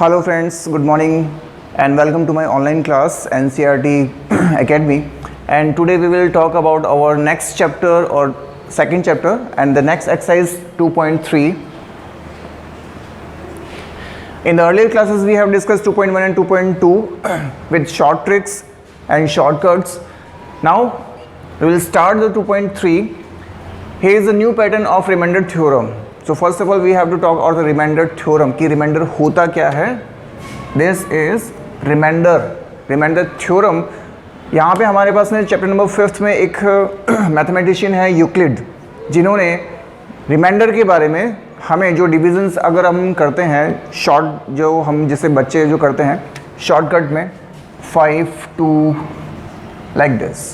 Hello friends, good morning and welcome to my online class NCERT Academy. And today we will talk about our next chapter or second chapter and the next exercise 2.3. In the earlier classes we have discussed 2.1 and 2.2 with short tricks and shortcuts. Now we will start the 2.3. Here is a new pattern of remainder theorem. So first of all we have to talk about the remainder theorem कि remainder होता क्या है. This is remainder theorem. यहाँ पे हमारे पास में chapter number 5 में एक मैथमेटिशियन है यूक्लिड, जिन्होंने रिमाइंडर के बारे में हमें जो डिविजन्स अगर हम करते हैं शॉर्ट, जो हम जैसे बच्चे जो करते हैं शॉर्टकट में 5 2 लाइक दिस,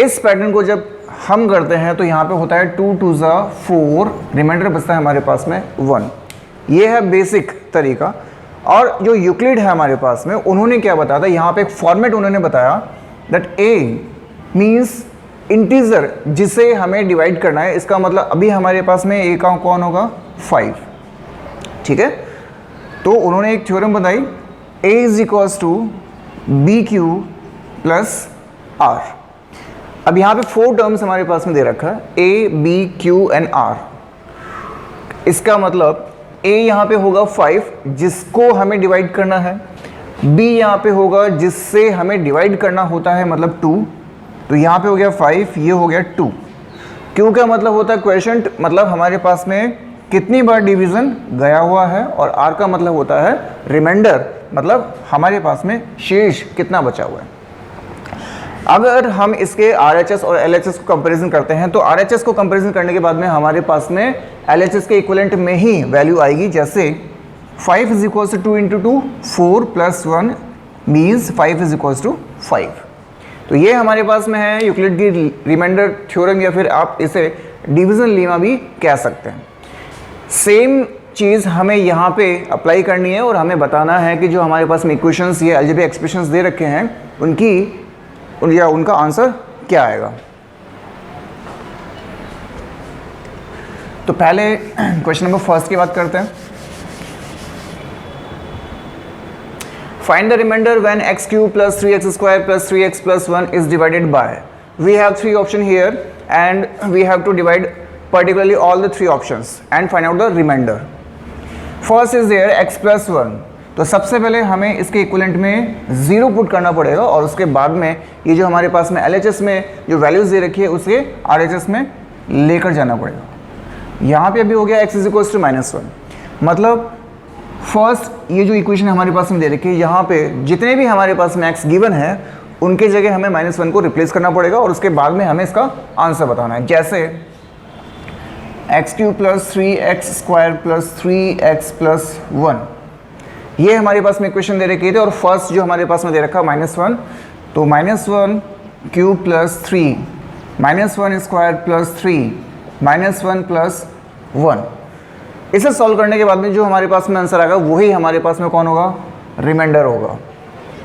इस पैटर्न को जब हम करते हैं तो यहाँ पे होता है 2 2 4, रिमाइंडर बचता है हमारे पास में 1. ये है बेसिक तरीका. और जो यूक्लिड है हमारे पास में, उन्होंने क्या बताया था, यहाँ पे एक फॉर्मेट उन्होंने बताया दैट ए मीन्स इंटीजर जिसे हमें डिवाइड करना है. इसका मतलब अभी हमारे पास में ए का कौन होगा 5. ठीक है, तो उन्होंने एक थ्योरम बताई a is equals to B Q plus R. अब यहाँ पे 4 टर्म्स हमारे पास में दे रखा है a b q and r. इसका मतलब a यहाँ पे होगा 5 जिसको हमें डिवाइड करना है, b यहाँ पे होगा जिससे हमें डिवाइड करना होता है मतलब 2. तो यहाँ पे हो गया 5, ये हो गया 2. q का मतलब होता है क्वेश्चन, मतलब हमारे पास में कितनी बार डिवीज़न गया हुआ है, और r का मतलब होता है रिमाइंडर, मतलब हमारे पास में शेष कितना बचा हुआ है. अगर हम इसके RHS और LHS को कंपैरिजन करते हैं तो RHS को कंपैरिजन करने के बाद में हमारे पास में LHS के इक्विवेलेंट में ही वैल्यू आएगी. जैसे 5 is equals to 2 into 2, 4 plus 1 means 5 is equals to 5. तो ये हमारे पास में है यूक्लिड की रिमाइंडर थ्योरम, या फिर आप इसे डिवीजन लीमा भी कह सकते हैं. सेम चीज़ हमें यहाँ पे अप्लाई करनी है और हमें बताना है कि जो हमारे पास में इक्वेशंस ये अलजेब्रिक एक्सप्रेशंस दे रखे हैं उनका आंसर क्या आएगा. तो पहले क्वेश्चन नंबर फर्स्ट की बात करते हैं. Find the remainder when x cube plus 3x square plus 3x plus 1 is divided by. We have 3 option here and we have to divide particularly all the 3 options and find out the remainder. First is there x plus 1. तो सबसे पहले हमें इसके equivalent में 0 put करना पड़ेगा, और उसके बाद में ये जो हमारे पास में LHS में जो वैल्यूज़ दे रखी है उसे RHS में लेकर जाना पड़ेगा. यहाँ पे अभी हो गया x इज इक्वल्स टू -1. मतलब फर्स्ट ये जो इक्वेशन हमारे पास में दे रखी है, यहाँ पे जितने भी हमारे पास में x गिवन है उनके जगह हमें -1 को रिप्लेस करना पड़ेगा, और उसके बाद में हमें इसका आंसर बताना है. जैसे x cube plus 3x square plus 3x plus 1, ये हमारे पास में इक्वेशन दे रखी थी, और फर्स्ट जो हमारे पास में दे रखा -1, तो -1 cube plus 3 -1 square plus 3 -1 plus 1. इसे सॉल्व करने के बाद में जो हमारे पास में आंसर आएगा वही हमारे पास में कौन होगा, रिमाइंडर होगा.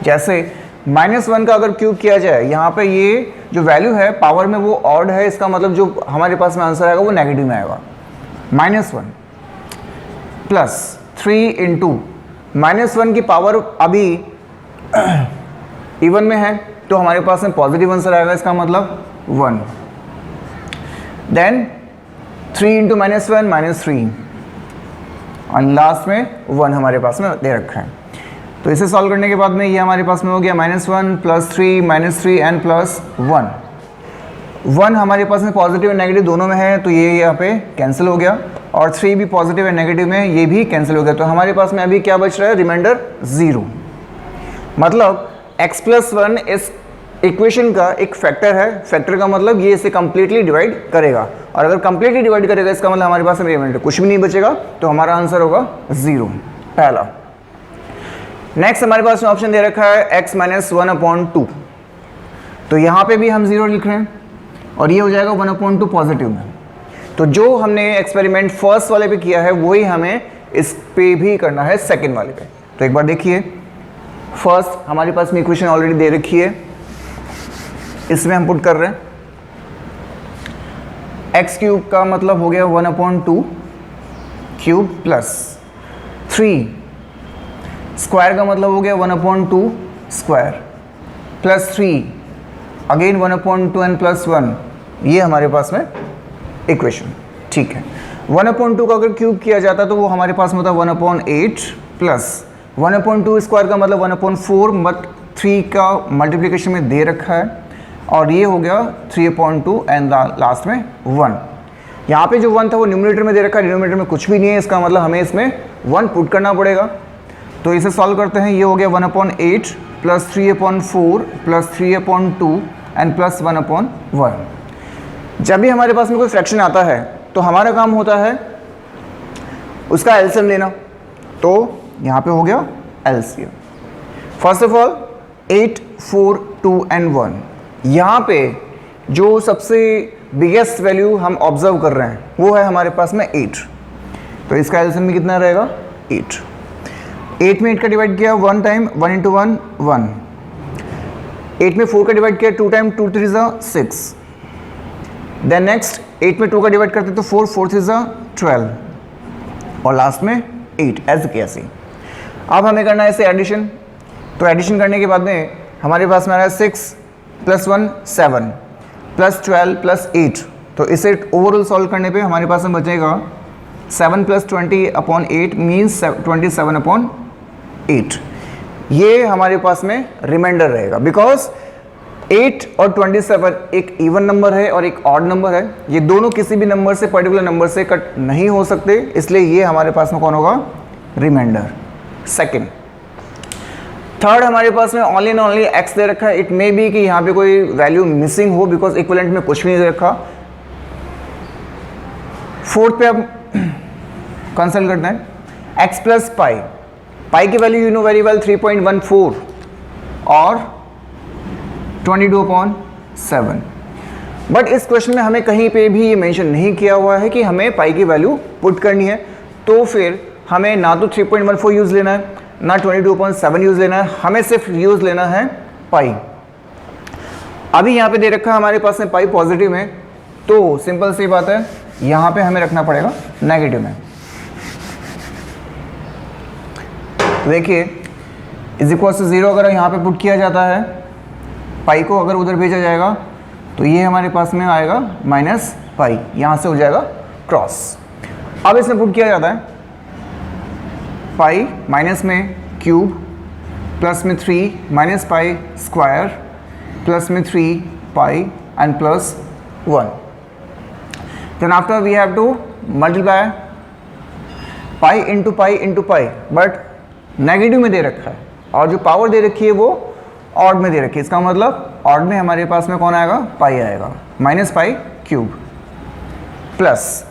जैसे -1 का अगर क्यूब किया जाए, यहाँ पे ये जो वैल्यू है पावर में वो ऑड है, इसका मतलब जो हमारे पास में आंसर आएगा वो नेगेटिव में आएगा. -1 प्लस 3 इंटू -1 की पावर अभी इवन में है तो हमारे पास में पॉजिटिव आंसर आएगा, इसका मतलब 1. देन 3 इंटू -1 -3, और लास्ट में 1 हमारे पास में दे रखा है. तो इसे सॉल्व करने के बाद में ये हमारे पास में हो गया -1 प्लस 3 -3 एंड प्लस 1. 1 हमारे पास में पॉजिटिव एंड नेगेटिव दोनों में है, तो ये यहाँ पे कैंसिल हो गया, और 3 भी पॉजिटिव एंड नेगेटिव में, ये भी कैंसिल हो गया. तो हमारे पास में अभी क्या बच रहा है, रिमाइंडर 0. मतलब x प्लस 1 इस इक्वेशन का एक फैक्टर है. फैक्टर का मतलब ये इसे कंप्लीटली डिवाइड करेगा, और अगर कंप्लीटली डिवाइड करेगा इसका मतलब हमारे पास में रिमाइंडर कुछ भी नहीं बचेगा, तो हमारा आंसर होगा 0 पहला. नेक्स्ट हमारे पास में ऑप्शन दे रखा है x माइनस 1/2. तो यहाँ पे भी हम 0 लिख रहे हैं, और ये हो जाएगा 1/2 पॉजिटिव में. तो जो हमने एक्सपेरिमेंट फर्स्ट वाले पे किया है वही हमें इस पे भी करना है सेकंड वाले पे. तो एक बार देखिए, फर्स्ट हमारे पास में इक्वेशन ऑलरेडी दे रखी है, इसमें हम पुट कर रहे हैं x क्यूब का मतलब हो गया 1/2 क्यूब प्लस 3 स्क्वायर का मतलब हो गया 1/2 square plus 3 again 1/2 and plus 1, ये हमारे पास में इक्वेशन। ठीक है, 1/2 का अगर क्यूब किया जाता तो वो हमारे पास में होता 1/8 प्लस 1/2 स्क्वायर का मतलब 1/4, बट 3 का मल्टीप्लिकेशन में दे रखा है, और ये हो गया 3/2 एंड लास्ट में 1। यहाँ पे जो 1 था वो न्यूमरेटर में दे रखा है, डिनोमिनेटर में कुछ भी नहीं है, इसका मतलब हमें इसमें 1 पुट करना पड़ेगा। तो इसे सॉल्व करते हैं, ये हो गया 1/8 प्लस 3/4 प्लस 3/2 एंड प्लस 1/1। जब भी हमारे पास में कोई फ्रैक्शन आता है तो हमारा काम होता है उसका एलसीएम लेना। तो यहाँ पे हो गया LCM. First of all 8, 4, 2 and 1, यहाँ पे जो सबसे बिगेस्ट वैल्यू हम ऑब्जर्व कर रहे हैं वो है हमारे पास में 8। तो इसका एलसीएम में कितना रहेगा 8। 8 में 8 का डिवाइड किया 1 टाइम, 1 × 1 1। 8 में 4 का डिवाइड किया 2 टाइम, 2 3 6। देन नेक्स्ट 8 में 2 का डिवाइड करते तो 4 4 3 12 और लास्ट में 8 ऐसे कैसे। अब हमें करना है इसे एडिशन। तो एडिशन करने के बाद में हमारे पास में आ रहा है 6 प्लस 1 7 प्लस 12 प्लस 8। तो इसे ओवरऑल सॉल्व करने पे हमारे पास में बचेगा 7 प्लस 20/8 मीन्स 27/8। ये हमारे पास में रिमाइंडर रहेगा, बिकॉज 8 और 27 एक इवन नंबर है और एक ऑड नंबर है। ये दोनों किसी भी नंबर से, पर्टिकुलर नंबर से कट नहीं हो सकते, इसलिए ये हमारे पास में कौन होगा रिमाइंडर। सेकंड, थर्ड हमारे पास में ओनली एंड ओनली एक्स दे रखा है। इट मे बी कि यहाँ पे कोई वैल्यू मिसिंग हो, बिकॉज इक्विवेलेंट में कुछ भी नहीं दे रखा। फोर्थ पे अब कंसल्ट करते हैं, एक्स प्लस पाई। पाई की value you know very well 3.14 और 22/7। बट इस क्वेश्चन में हमें कहीं पे भी ये मेंशन नहीं किया हुआ है कि हमें पाई की वैल्यू पुट करनी है। तो फिर हमें ना तो 3.14 यूज़ लेना है, ना 22/7 यूज़ लेना है, हमें सिर्फ यूज़ लेना है पाई। अभी यहाँ पे दे रखा है हमारे पास में पाई पॉजिटिव में, तो सिंपल सी बात है यहाँ पे हमें रखना पड़ेगा नेगेटिव में। देखिए =0 अगर यहाँ पे पुट किया जाता है, पाई को अगर उधर भेजा जाएगा तो ये हमारे पास में आएगा -पाई, यहाँ से हो जाएगा क्रॉस। अब इसमें पुट किया जाता है पाई माइनस में क्यूब प्लस में 3 माइनस पाई स्क्वायर प्लस में 3 pi and plus 1। Then after we have to multiply pi into pi, but negative में दे रखा है और जो पावर दे रखी है वो ऑड में दे रखी है। इसका मतलब ऑड में हमारे पास में कौन आएगा पाई आएगा, -पाई क्यूब प्लस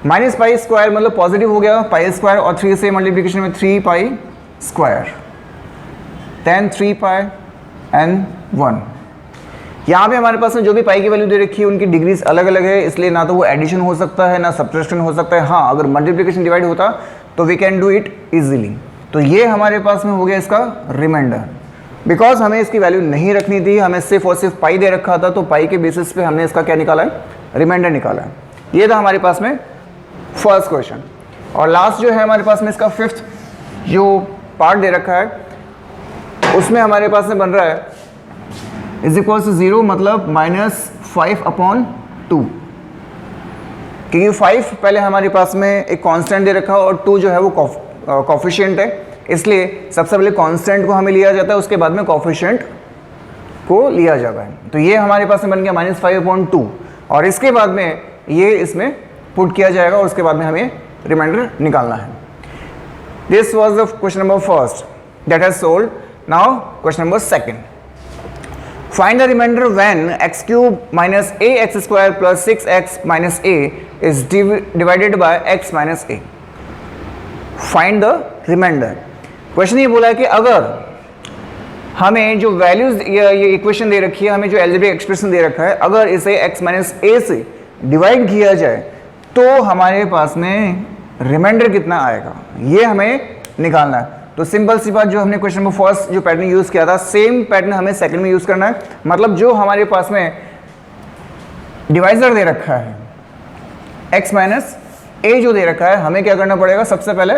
-पाई स्क्वायर मतलब पॉजिटिव हो गया पाई स्क्वायर, और 3 से मल्टीप्लिकेशन में 3 pi square, then 3 pi and 1। यहाँ पे हमारे पास में जो भी पाई की वैल्यू दे रखी है उनकी डिग्रीज अलग अलग है, इसलिए ना तो वो एडिशन हो सकता है ना सब्ट्रैक्शन हो सकता है। हाँ, अगर मल्टीप्लिकेशन डिवाइड होता तो we can do it easily. तो ये हमारे पास में हो गया इसका रिमाइंडर। बिकॉज हमें इसकी वैल्यू नहीं रखनी थी, हमें सिर्फ और सिर्फ पाई दे रखा था, तो पाई के बेसिस पे हमने इसका क्या निकाला है रिमाइंडर निकाला है। ये था हमारे पास में फर्स्ट क्वेश्चन। और लास्ट जो है हमारे पास में इसका फिफ्थ जो पार्ट दे रखा है उसमें हमारे पास में बन रहा है =0 मतलब -5/2, क्योंकि 5 पहले हमारे पास में एक कांस्टेंट दे रखा है और 2 जो है वो कोफिशिएंट है, इसलिए सबसे पहले कांस्टेंट को हमें लिया जाता है, उसके बाद में कोफिशिएंट को लिया जाता है। तो ये हमारे पास में बन गया -5/2 और इसके बाद में ये इसमें पुट किया जाएगा और उसके बाद में हमें रिमाइंडर निकालना है। This was the question number first that has solved. Now question number second, find the remainder when x³ - ax² + 6x - a is divided by x - a। Find the remainder. Question ये बोला है कि अगर हमें जो values ये equation दे रखी है, हमें जो अलजेब्रिक एक्सप्रेशन दे रखा है, अगर इसे x - a से डिवाइड किया जाए तो हमारे पास में रिमाइंडर कितना आएगा, ये हमें निकालना है। तो सिंपल सी बात, जो हमने क्वेश्चन नंबर फर्स्ट जो पैटर्न यूज़ किया था सेम पैटर्न हमें सेकंड में यूज़ करना है। मतलब जो हमारे पास में डिवाइजर दे रखा है x - a जो दे रखा है, हमें क्या करना पड़ेगा, सबसे पहले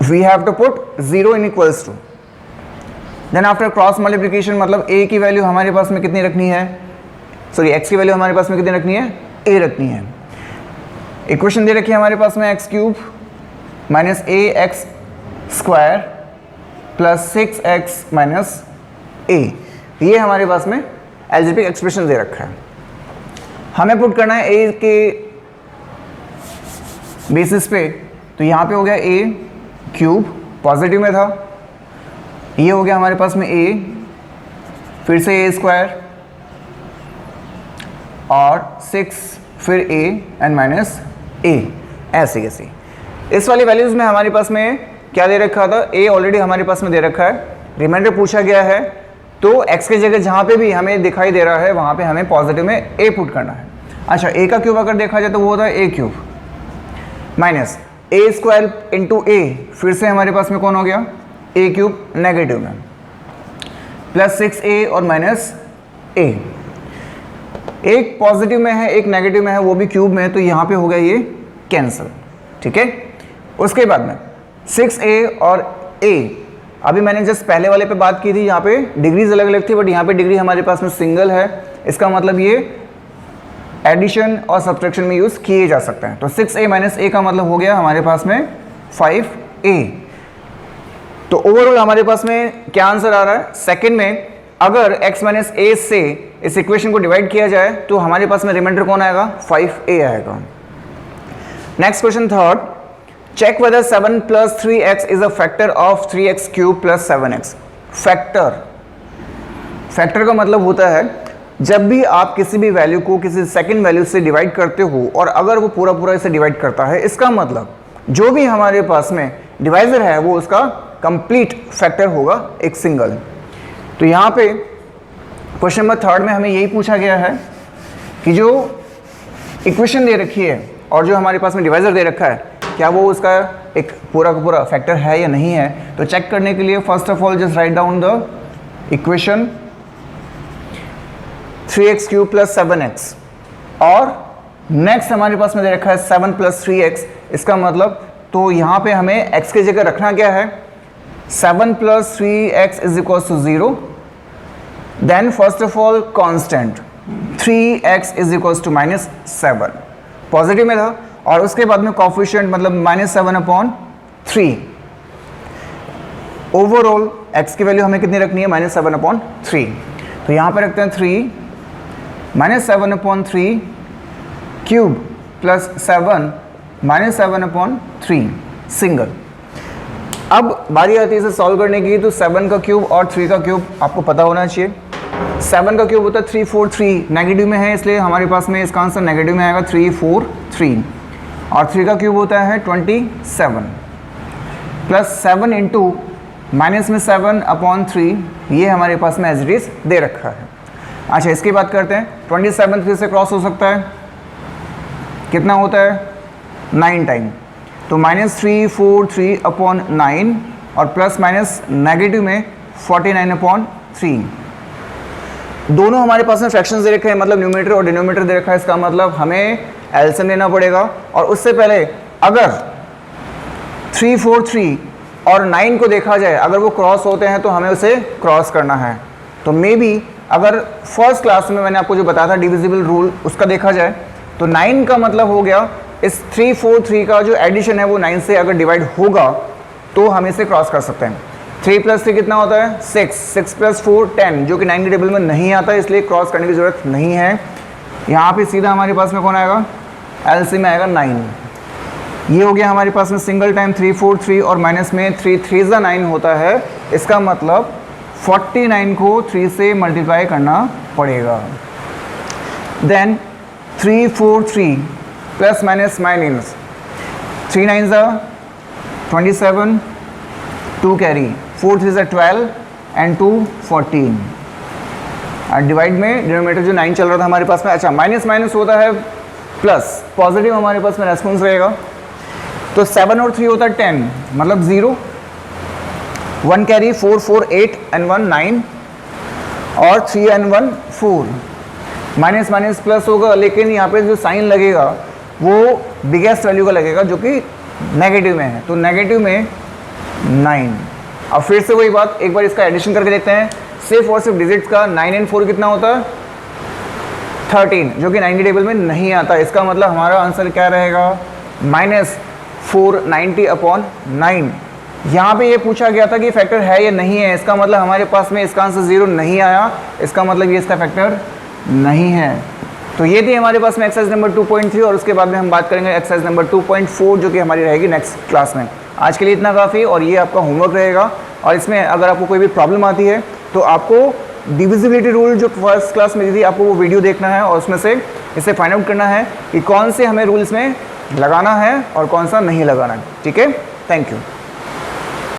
we have to put 0 in equals to, then after cross multiplication मतलब a की वैल्यू हमारे पास में कितनी रखनी है, सॉरी x की वैल्यू हमारे पास में कितनी रखनी है, a रखनी है। इक्वेशन दे रखी है हमारे पास में x³ minus ax square plus 6x minus a, ये हमारे पास में एल्जेब्रिक एक्सप्रेशन दे रखा है। हमें पुट करना है a के बेसिस पे, तो यहाँ पे हो गया a³ पॉजिटिव में था, ये हो गया हमारे पास में a, फिर से a स्क्वायर और 6 फिर a एंड माइनस a, ऐसे कैसे। इस वाली वैल्यूज़ में हमारे पास में क्या दे रखा था, a ऑलरेडी हमारे पास में दे रखा है, रिमाइंडर पूछा गया है, तो x की जगह जहाँ पे भी हमें दिखाई दे रहा है वहाँ पे हमें पॉजिटिव में a पुट करना है। अच्छा, a का क्यूब अगर देखा जाए तो वो होता है a³ minus a square into a, फिर से हमारे पास में कौन हो गया, a³ नेगेटिव में, प्लस 6a और माइनस a, एक पॉजिटिव में है एक नेगेटिव में है, वो भी क्यूब में है, तो यहाँ पे हो गया ये कैंसिल, ठीक है। उसके बाद में 6a और a, अभी मैंने जस्ट पहले वाले पे बात की थी, यहाँ पे डिग्रीज अलग अलग थी, बट यहाँ पे डिग्री हमारे पास में सिंगल है, इसका मतलब ये एडिशन और सब्ट्रैक्शन में यूज़ किए जा सकते हैं। तो 6a माइनस a का मतलब हो गया हमारे पास में 5a। तो ओवरऑल हमारे पास में क्या आंसर आ रहा है, सेकंड में अगर x माइनस a से इस इक्वेशन को डिवाइड किया जाए तो हमारे पास में रिमाइंडर कौन आएगा, 5a आएगा। Next question third, check whether 7 plus 3x is a factor of 3x³ plus 7x। Factor का मतलब होता है जब भी आप किसी भी वैल्यू को किसी सेकंड वैल्यू से डिवाइड करते हो और अगर वो पूरा पूरा इसे डिवाइड करता है, इसका मतलब जो भी हमारे पास में डिवाइजर है वो उसका कंप्लीट फैक्टर होगा, एक सिंगल। तो यहाँ पे क्वेश्चन नंबर थर्ड में हमें यही पूछा गया है कि जो इक्वेशन दे रखी है और जो हमारे पास में डिवाइजर दे रखा है, क्या वो उसका एक पूरा का पूरा फैक्टर है या नहीं है। तो चेक करने के लिए first of all just write down the equation 3x³ plus 7x, और नेक्स्ट हमारे पास में दे रखा है 7 प्लस 3x। इसका मतलब तो यहाँ पे हमें x की जगह रखना क्या है, 7 plus 3x is equal to 0, then first of all constant 3x is equal to minus 7, positive में था, और उसके बाद में कोफिशिएंट मतलब माइनस 7/3। ओवरऑल x की वैल्यू हमें कितनी रखनी है, माइनस 7/3। तो यहाँ पे रखते हैं 3 minus 7/3 cube plus 7 minus 7/3 single. अब बारी आती है इसे सॉल्व करने की, तो 7 का क्यूब और 3 का क्यूब आपको पता होना चाहिए। 7 का क्यूब होता है 343, नेगेटिव में है इसलिए हमारे पास में इसका आंसर नेगेटिव में आएगा 343, और 3 का क्यूब होता है 27 प्लस 7 इंटू माइनस में 7/3, ये हमारे पास में एज इट इज दे रखा है। अच्छा, इसकी बात करते हैं, 27 फिर से क्रॉस हो सकता है, कितना होता है 9 टाइम, तो -343/9 और प्लस माइनस नेगेटिव में 49/3। दोनों हमारे पास में फ्रैक्शंस दे रखे हैं, मतलब न्यूमरेटर और डिनोमिनेटर दे रखा है, इसका मतलब हमें एलसीएम लेना पड़ेगा। और उससे पहले अगर 343 और 9 को देखा जाए, अगर वो क्रॉस होते हैं तो हमें उसे क्रॉस करना है। तो मे बी अगर फर्स्ट क्लास में मैंने आपको जो बताया था डिविजिबल रूल, उसका देखा जाए तो 9 का मतलब हो गया इस 343 का जो एडिशन है वो 9 से अगर डिवाइड होगा तो हम इसे क्रॉस कर सकते हैं। 3 प्लस 3 कितना होता है 6, 6 प्लस 4 10, जो कि 9 के टेबल में नहीं आता, इसलिए क्रॉस करने की ज़रूरत नहीं है। यहाँ पे सीधा हमारे पास में कौन आएगा, एलसीएम में आएगा 9। ये हो गया हमारे पास में सिंगल टाइम 343 और माइनस में 3 3 9 होता है, इसका मतलब 49 को 3 से मल्टीप्लाई करना पड़ेगा। Then 343 plus minus minus 3 9 27, 2 carry, 4 3 12 and 2 14। Divide में डिनोमिनेटर जो 9 चल रहा था हमारे पास में, अच्छा माइनस माइनस होता है प्लस, पॉजिटिव हमारे पास में रेस्पॉन्स रहेगा। तो 7 और 3 होता है 10, मतलब 0, 1 कैरी, 4 4 8 एंड 1 9, और 3 एंड 1 4। माइनस माइनस प्लस होगा, लेकिन यहाँ पे जो साइन लगेगा वो बिगेस्ट वैल्यू का लगेगा जो कि नेगेटिव में है। तो नेगेटिव में 9। अब फिर से वही बात, एक बार इसका एडिशन करके देखते हैं। सिर्फ और सिर्फ डिजिट्स का 9 एंड 4 कितना होता है 13, जो कि 90 टेबल में नहीं आता। इसका मतलब हमारा आंसर क्या रहेगा -490/9। यहाँ पे ये पूछा गया था कि फैक्टर है या नहीं है, इसका मतलब हमारे पास में इसका आंसर 0 नहीं आया, इसका मतलब ये इसका फैक्टर नहीं है। तो ये थी हमारे पास में एक्सरसाइज नंबर 2.3 और उसके बाद में हम बात करेंगे एक्सरसाइज नंबर 2.4 जो कि हमारी रहेगी नेक्स्ट क्लास में। आज के लिए इतना काफ़ी और ये आपका होमवर्क रहेगा। और इसमें अगर आपको कोई भी प्रॉब्लम आती है तो आपको डिविजिबिलिटी रूल जो फर्स्ट क्लास में दी थी आपको वो वीडियो देखना है और उसमें से इसे फाइंड आउट करना है कि कौन से हमें रूल्स में लगाना है और कौन सा नहीं लगाना है। ठीक है, थैंक यू।